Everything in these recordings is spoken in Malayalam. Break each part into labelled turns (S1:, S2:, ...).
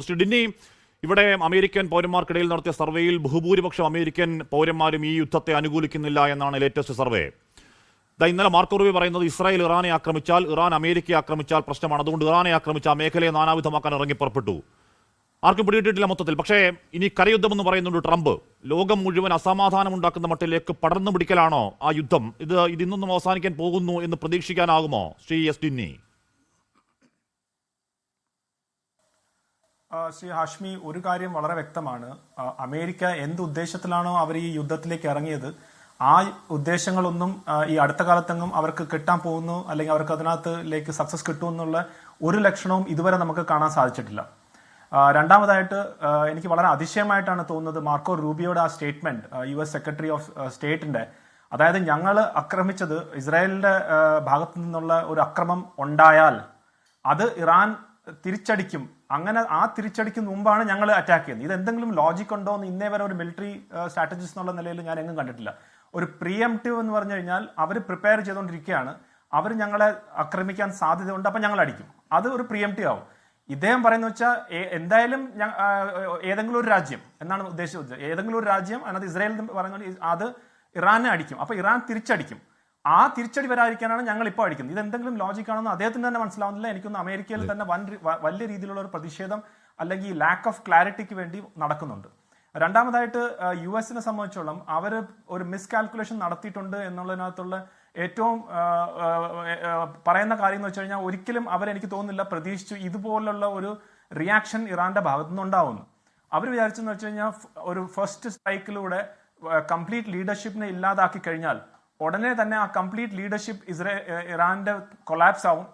S1: മിസ്റ്റർ ഡിന്നി, ഇവിടെ അമേരിക്കൻ പൗരന്മാർക്കിടയിൽ നടത്തിയ സർവേയിൽ ബഹുഭൂരിപക്ഷം അമേരിക്കൻ പൗരന്മാരും ഈ യുദ്ധത്തെ അനുകൂലിക്കുന്നില്ല എന്നാണ് ലേറ്റസ്റ്റ് സർവേ. ഇന്നലെ മാർക്കോ റൂബിയോ പറയുന്നത് ഇസ്രായേൽ ഇറാനെ ആക്രമിച്ചാൽ, ഇറാൻ അമേരിക്കയെ ആക്രമിച്ചാൽ പ്രശ്നമാണ്, അതുകൊണ്ട് ഇറാനെ ആക്രമിച്ച മേഖലയെ നാനാവിധമാക്കാൻ ഇറങ്ങി പുറപ്പെട്ടു. ആർക്കും പിടികിട്ടിട്ടില്ല മൊത്തത്തിൽ. പക്ഷേ ഇനി കരയുദ്ധമെന്ന് പറയുന്നുണ്ട് ട്രംപ്. ലോകം മുഴുവൻ അസമാധാനം ഉണ്ടാക്കുന്ന മട്ടിലേക്ക് പടർന്നു പിടിക്കലാണോ ആ യുദ്ധം? ഇത് ഇന്നൊന്നും അവസാനിക്കാൻ പോകുന്നു എന്ന് പ്രതീക്ഷിക്കാനാകുമോ ശ്രീ എസ് ഡിന്നി?
S2: ശ്രീ ഹാഷ്മി, ഒരു കാര്യം വളരെ വ്യക്തമാണ്. അമേരിക്ക എന്ത് ഉദ്ദേശത്തിലാണോ അവർ ഈ യുദ്ധത്തിലേക്ക് ഇറങ്ങിയത്, ആ ഉദ്ദേശങ്ങളൊന്നും ഈ അടുത്ത കാലത്തെങ്ങും അവർക്ക് കിട്ടാൻ പോകുന്നു, അല്ലെങ്കിൽ അവർക്ക് അതിനകത്തിലേക്ക് സക്സസ് കിട്ടുമെന്നുള്ള ഒരു ലക്ഷണവും ഇതുവരെ നമുക്ക് കാണാൻ സാധിച്ചിട്ടില്ല. രണ്ടാമതായിട്ട് എനിക്ക് വളരെ അതിശയമായിട്ടാണ് തോന്നുന്നത് മാർക്കോ റൂബിയോയുടെ ആ സ്റ്റേറ്റ്മെന്റ്, US സെക്രട്ടറി ഓഫ് സ്റ്റേറ്റിന്റെ. അതായത് ഞങ്ങൾ ആക്രമിച്ചത്, ഇസ്രായേലിന്റെ ഭാഗത്തു നിന്നുള്ള ഒരു അക്രമം ഉണ്ടായാൽ അത് ഇറാൻ തിരിച്ചടിക്കും, അങ്ങനെ ആ തിരിച്ചടിക്ക് മുമ്പാണ് ഞങ്ങൾ അറ്റാക്ക് ചെയ്യുന്നത്. ഇത് എന്തെങ്കിലും ലോജിക് ഉണ്ടോ എന്ന് ഇന്നേ വരെ ഒരു മിലിറ്ററി സ്ട്രാറ്റജിസ്റ്റ് എന്നുള്ള നിലയിൽ ഞാൻ എങ്ങും കണ്ടിട്ടില്ല. ഒരു പ്രിയംപ്റ്റീവ് എന്ന് പറഞ്ഞു കഴിഞ്ഞാൽ അവർ പ്രിപ്പയർ ചെയ്തുകൊണ്ടിരിക്കുകയാണ്, അവർ ഞങ്ങളെ ആക്രമിക്കാൻ സാധ്യതയുണ്ട്, അപ്പം ഞങ്ങൾ അടിക്കും. അത് ഒരു പ്രിയംപ്റ്റീവ് ആവും. ഇദ്ദേഹം പറയുന്ന വെച്ചാൽ എന്തായാലും ഏതെങ്കിലും ഒരു രാജ്യം എന്നാണ് ഉദ്ദേശിച്ചത്. ഏതെങ്കിലും ഒരു രാജ്യം, അതിനകത്ത് ഇസ്രായേൽ പറയുന്നത് അത് ഇറാനെ അടിക്കും, അപ്പൊ ഇറാൻ തിരിച്ചടിക്കും. ആ തിരിച്ചടി വരാതിരിക്കാനാണ് ഞങ്ങൾ ഇപ്പോൾ അടിക്കുന്നത്. ഇത് എന്തെങ്കിലും ലോജിക് ആണെന്ന് അദ്ദേഹത്തിന് തന്നെ മനസ്സിലാവുന്നില്ല. എനിക്കൊന്ന് അമേരിക്കയിൽ തന്നെ വലിയ രീതിയിലുള്ള ഒരു പ്രതിഷേധം അല്ലെങ്കിൽ ലാക്ക് ഓഫ് ക്ലാരിറ്റിക്ക് വേണ്ടി നടക്കുന്നുണ്ട്. രണ്ടാമതായിട്ട് US സംബന്ധിച്ചോളം അവർ ഒരു മിസ്കാൽക്കുലേഷൻ നടത്തിയിട്ടുണ്ട് എന്നുള്ളതിനകത്തുള്ള ഏറ്റവും പറയുന്ന കാര്യം എന്ന് വെച്ച് കഴിഞ്ഞാൽ, ഒരിക്കലും അവരെനിക്ക് തോന്നുന്നില്ല പ്രതീക്ഷിച്ചു ഇതുപോലുള്ള ഒരു റിയാക്ഷൻ ഇറാന്റെ ഭാഗത്തു നിന്നുണ്ടാവുന്നു. അവർ വിചാരിച്ചെന്ന് വെച്ച് കഴിഞ്ഞാൽ, ഒരു ഫസ്റ്റ് സ്ട്രൈക്കിലൂടെ കംപ്ലീറ്റ് ലീഡർഷിപ്പിനെ ഇല്ലാതാക്കി കഴിഞ്ഞാൽ ഉടനെ തന്നെ ആ കംപ്ലീറ്റ് ലീഡർഷിപ്പ് ഇറാന്റെ കൊളാപ്സ് ആവും,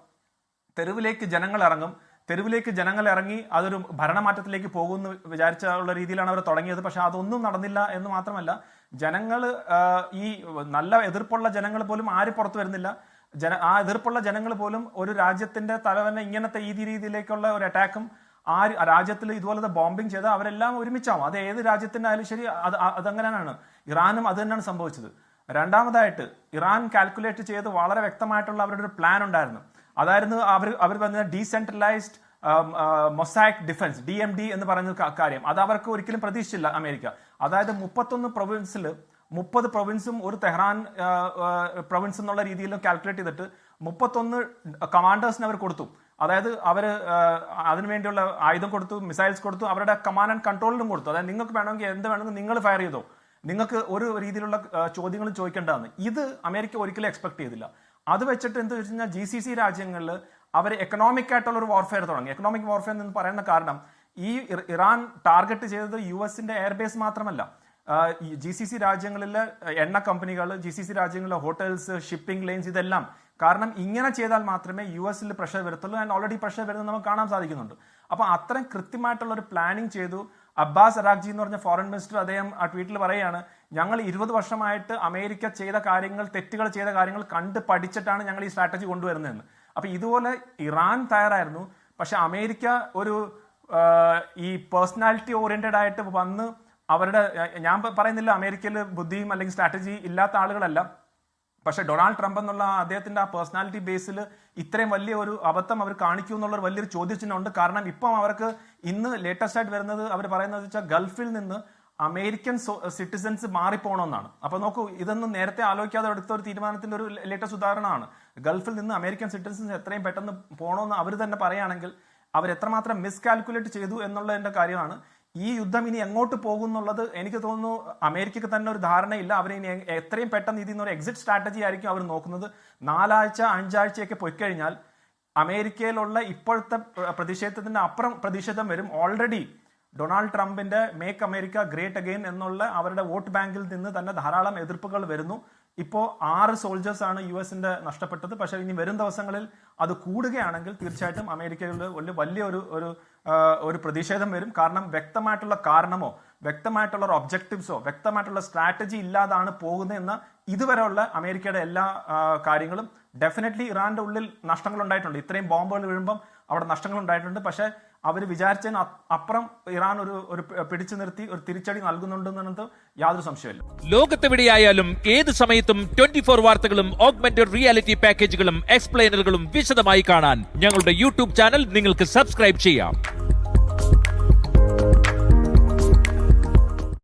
S2: തെരുവിലേക്ക് ജനങ്ങൾ ഇറങ്ങും, തെരുവിലേക്ക് ജനങ്ങൾ ഇറങ്ങി അതൊരു ഭരണമാറ്റത്തിലേക്ക് പോകുമെന്ന് വിചാരിച്ചുള്ള രീതിയിലാണ് അവർ തുടങ്ങിയത്. പക്ഷെ അതൊന്നും നടന്നില്ല എന്ന് മാത്രമല്ല, ജനങ്ങൾ ഈ നല്ല എതിർപ്പുള്ള ജനങ്ങൾ പോലും ആരും പുറത്തു വരുന്നില്ല. ആ എതിർപ്പുള്ള ജനങ്ങൾ പോലും ഒരു രാജ്യത്തിന്റെ തലവനെ ഇങ്ങനത്തെ ഈ രീതിയിലേക്കുള്ള ഒരു അറ്റാക്കും ആ രാജ്യത്തിൽ ഇതുപോലത്തെ ബോംബിങ് ചെയ്ത് അവരെല്ലാം ഒരുമിച്ചാവും. അത് ഏത് രാജ്യത്തിന്റെ ആയാലും ശരി, അതങ്ങനെയാണ്. ഇറാനും അത് തന്നെയാണ് സംഭവിച്ചത്. രണ്ടാമതായിട്ട് ഇറാൻ കാൽക്കുലേറ്റ് ചെയ്ത് വളരെ വ്യക്തമായിട്ടുള്ള അവരുടെ ഒരു പ്ലാൻ ഉണ്ടായിരുന്നു. അതായിരുന്നു അവർ പറഞ്ഞ ഡീസെൻട്രലൈസ്ഡ് മൊസാക് ഡിഫൻസ്, DMD എന്ന് പറയുന്ന കാര്യം. അത് അവർക്ക് ഒരിക്കലും പ്രതീക്ഷിച്ചില്ല അമേരിക്ക. അതായത് 31 പ്രൊവിൻസിൽ 30 പ്രൊവിൻസും ഒരു തെഹ്റാൻ പ്രൊവിൻസ് എന്നുള്ള രീതിയിലും കാൽക്കുലേറ്റ് ചെയ്തിട്ട് 31 കമാൻഡേഴ്സിന് അവർ കൊടുത്തു. അതായത് അവർ അതിനുവേണ്ടിയുള്ള ആയുധം കൊടുത്തു, മിസൈൽസ് കൊടുത്തു, അവരുടെ കമാൻഡ് ആൻഡ് കൺട്രോളിലും കൊടുത്തു. അതായത് നിങ്ങൾക്ക് വേണമെങ്കിൽ എന്ത് വേണമെങ്കിൽ നിങ്ങൾ ഫയർ ചെയ്തോ, നിങ്ങൾക്ക് ഒരു രീതിയിലുള്ള ചോദ്യങ്ങൾ ചോദിക്കേണ്ടതാണ്. ഇത് അമേരിക്ക ഒരിക്കലും എക്സ്പെക്ട് ചെയ്തില്ല. അത് വെച്ചിട്ട് എന്ത് വെച്ച് കഴിഞ്ഞാൽ, GCC രാജ്യങ്ങളിൽ അവർ എക്കണോമിക് ആയിട്ടുള്ള ഒരു വാർഫെയർ തുടങ്ങി. എക്കണോമിക് വാർഫെയർ എന്ന് പറയുന്ന കാരണം, ഈ ഇറാൻ ടാർഗറ്റ് ചെയ്തത് US എയർബേസ് മാത്രമല്ല, GCC രാജ്യങ്ങളിലെ എണ്ണ കമ്പനികൾ, GCC രാജ്യങ്ങളിലെ ഹോട്ടൽസ്, ഷിപ്പിംഗ് ലൈൻസ്, ഇതെല്ലാം. കാരണം ഇങ്ങനെ ചെയ്താൽ മാത്രമേ US പ്രഷർ വരത്തുള്ളൂ. ആൻഡ് ഓൾറെഡി പ്രഷർ വരുന്നത് നമുക്ക് കാണാൻ സാധിക്കുന്നുണ്ട്. അപ്പൊ അത്രയും കൃത്യമായിട്ടുള്ള ഒരു പ്ലാനിങ് ചെയ്തു. അബ്ബാസ് അറാഖ്ജി എന്ന് പറഞ്ഞ ഫോറിൻ മിനിസ്റ്റർ, അദ്ദേഹം ആ ട്വീറ്റിൽ പറയുകയാണ്, ഞങ്ങൾ 20 വർഷമായിട്ട് അമേരിക്ക ചെയ്ത കാര്യങ്ങൾ, തെറ്റുകൾ ചെയ്ത കാര്യങ്ങൾ കണ്ട് പഠിച്ചിട്ടാണ് ഞങ്ങൾ ഈ സ്ട്രാറ്റജി കൊണ്ടുവരുന്നതെന്ന്. അപ്പൊ ഇതുപോലെ ഇറാൻ തയ്യാറായിരുന്നു. പക്ഷെ അമേരിക്ക ഒരു ഈ പേഴ്സണാലിറ്റി ഓറിയന്റഡ് ആയിട്ട് വന്ന് അവരുടെ, ഞാൻ പറയുന്നില്ല അമേരിക്കയിൽ ബുദ്ധിയും അല്ലെങ്കിൽ സ്ട്രാറ്റജി ഇല്ലാത്ത ആളുകളല്ല, പക്ഷെ ഡൊണാൾഡ് ട്രംപ് എന്നുള്ള അദ്ദേഹത്തിന്റെ ആ പേഴ്സണാലിറ്റി ബേസിൽ ഇത്രയും വലിയ ഒരു അബദ്ധം അവർ കാണിക്കൂ എന്നുള്ള വലിയൊരു ചോദ്യചിഹ്നമുണ്ട്. കാരണം ഇപ്പം അവർക്ക് ഇന്ന് ലേറ്റസ്റ്റ് ആയിട്ട് വരുന്നത്, അവർ പറയുന്നത് വെച്ചാൽ ഗൾഫിൽ നിന്ന് അമേരിക്കൻ സിറ്റിസൻസ് മാറിപ്പോണമെന്നാണ്. അപ്പൊ നോക്കൂ, ഇതൊന്നും നേരത്തെ ആലോചിക്കാതെ എടുത്ത ഒരു തീരുമാനത്തിന്റെ ഒരു ലേറ്റസ്റ്റ് ഉദാഹരണമാണ്. ഗൾഫിൽ നിന്ന് അമേരിക്കൻ സിറ്റിസൻസ് എത്രയും പെട്ടെന്ന് പോകണമെന്ന് അവർ തന്നെ പറയുകയാണെങ്കിൽ അവർ എത്രമാത്രം മിസ്കാൽക്കുലേറ്റ് ചെയ്തു എന്നുള്ളതിന്റെ കാര്യമാണ്. ഈ യുദ്ധം ഇനി എങ്ങോട്ട് പോകും എന്നുള്ളത് എനിക്ക് തോന്നുന്നു അമേരിക്കക്ക് തന്നെ ഒരു ധാരണയില്ല. അവർ ഇനി എത്രയും പെട്ടെന്ന് ഇതിൽ നിന്ന് ഒരു എക്സിറ്റ് സ്ട്രാറ്റജി ആയിരിക്കും അവർ നോക്കുന്നത്. 4 ആഴ്ച 5 ആഴ്ചയൊക്കെ പോയിക്കഴിഞ്ഞാൽ അമേരിക്കയിലുള്ള ഇപ്പോഴത്തെ പ്രതിഷേധത്തിന്റെ അപ്പുറം പ്രതിഷേധം വരും. ഓൾറെഡി ഡൊണാൾഡ് ട്രംപിന്റെ മേക്ക് അമേരിക്ക ഗ്രേറ്റ് അഗെയിൻ എന്നുള്ള അവരുടെ വോട്ട് ബാങ്കിൽ നിന്ന് തന്നെ ധാരാളം എതിർപ്പുകൾ വരുന്നു. ഇപ്പോൾ 6 സോൾജേഴ്സ് ആണ് US നഷ്ടപ്പെട്ടത്. പക്ഷേ ഇനി വരും ദിവസങ്ങളിൽ അത് കൂടുകയാണെങ്കിൽ തീർച്ചയായിട്ടും അമേരിക്കയിൽ വലിയ ഒരു പ്രതിഷേധം വരും. കാരണം വ്യക്തമായിട്ടുള്ള കാരണമോ വ്യക്തമായിട്ടുള്ള ഒരു ഒബ്ജക്റ്റീവ്സോ വ്യക്തമായിട്ടുള്ള സ്ട്രാറ്റജി ഇല്ലാതാണ് പോകുന്നതെന്ന ഇതുവരെയുള്ള അമേരിക്കയുടെ എല്ലാ കാര്യങ്ങളും. ഡെഫിനറ്റ്ലി ഇറാന്റെ ഉള്ളിൽ നഷ്ടങ്ങൾ ഉണ്ടായിട്ടുണ്ട്. ഇത്രയും ബോംബുകൾ വീഴുമ്പം അവിടെ നഷ്ടങ്ങൾ ഉണ്ടായിട്ടുണ്ട്. പക്ഷേ അവർ വിചാരിച്ചതിന് അപ്പുറം ഇറാൻ ഒരു പിടിച്ചു നിർത്തി ഒരു തിരിച്ചടി നൽകുന്നുണ്ടെന്നത് യാതൊരു സംശയമില്ല.
S3: ലോകത്തെവിടെയായാലും ഏത് സമയത്തും 24 വാർത്തകളും ഓഗ്മെന്റഡ് റിയാലിറ്റി പാക്കേജുകളും എക്സ്പ്ലെയിനറുകളും വിശദമായി കാണാൻ ഞങ്ങളുടെ YouTube ചാനൽ നിങ്ങൾക്ക് സബ്സ്ക്രൈബ് ചെയ്യാം.